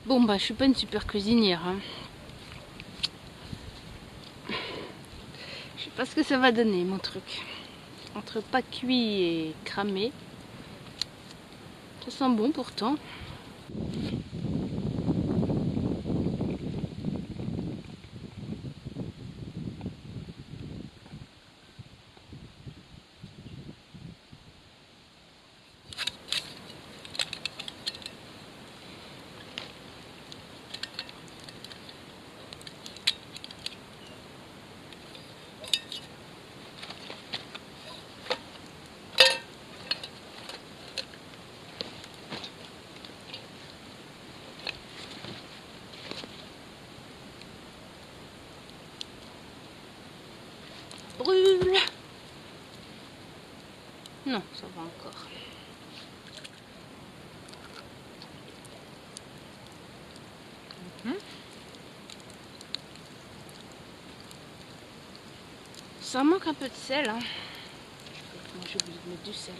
Bon bah je suis pas une super cuisinière, hein. Je sais pas ce que ça va donner mon truc. Entre pas cuit et cramé. Ça sent bon pourtant. Brûle. Non, ça va encore. Ça manque un peu de sel, hein. Moi j'ai oublié de mettre du sel.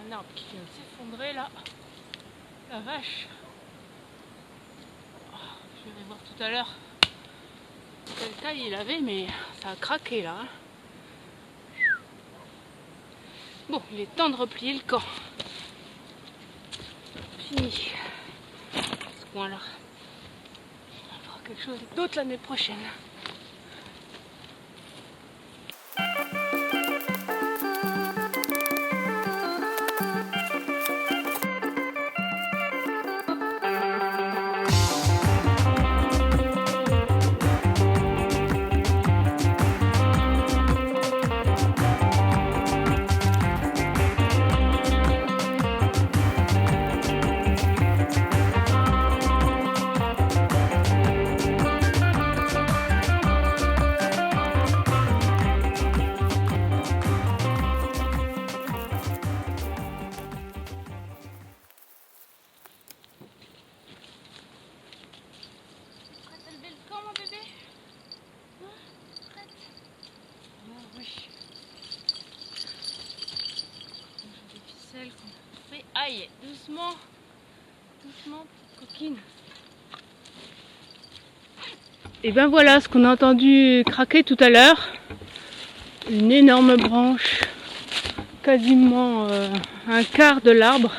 Un arbre qui vient de s'effondrer là. La vache. Oh, je vais voir tout à l'heure quelle taille il avait, mais ça a craqué là. Bon, il est temps de replier le camp. Fini. Ce coin-là. On fera quelque chose d'autre l'année prochaine. Aïe, doucement, doucement, petite coquine. Et ben voilà ce qu'on a entendu craquer tout à l'heure. Une énorme branche, quasiment un quart de l'arbre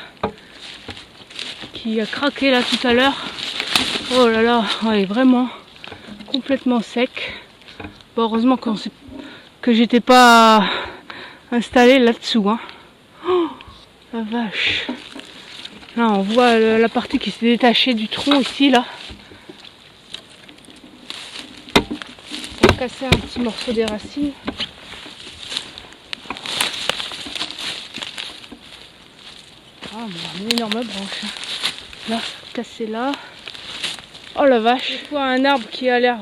qui a craqué là tout à l'heure. Oh là là, ouais, vraiment complètement sec. Bon, heureusement que j'étais pas installée là-dessous. Hein. Oh, la vache. Là, on voit la partie qui s'est détachée du tronc ici, là. On a cassé un petit morceau des racines. Ah, bon, une énorme branche. Là, cassé là. Oh la vache. Des fois, un arbre qui a l'air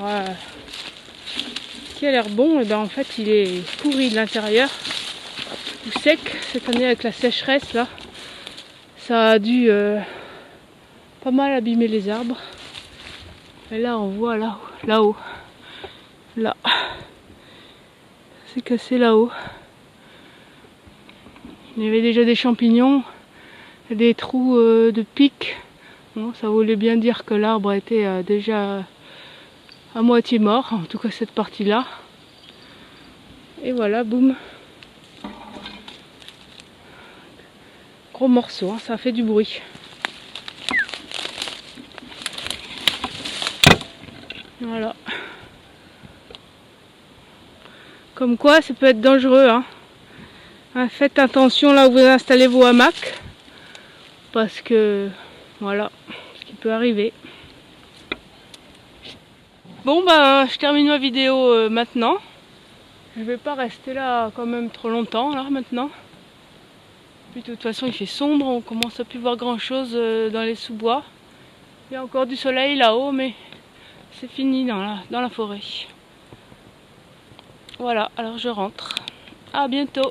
bon, et ben en fait, il est pourri de l'intérieur, tout sec. Cette année, avec la sécheresse, là, ça a dû pas mal abîmer les arbres. Et là, on voit là-haut, là, c'est cassé là-haut. Il y avait déjà des champignons, des trous de pics. Bon, ça voulait bien dire que l'arbre était déjà à moitié mort, en tout cas cette partie-là. Et voilà, boum. Gros morceau, hein, ça a fait du bruit. Voilà. Comme quoi, ça peut être dangereux. Hein. Faites attention là où vous installez vos hamacs. Parce que, voilà, ce qui peut arriver. Bon, ben, je termine ma vidéo maintenant. Je vais pas rester là quand même trop longtemps, là, maintenant. Puis de toute façon, il fait sombre, on commence à plus voir grand chose dans les sous-bois. Il y a encore du soleil là-haut, mais c'est fini dans la forêt. Voilà, alors je rentre. À bientôt.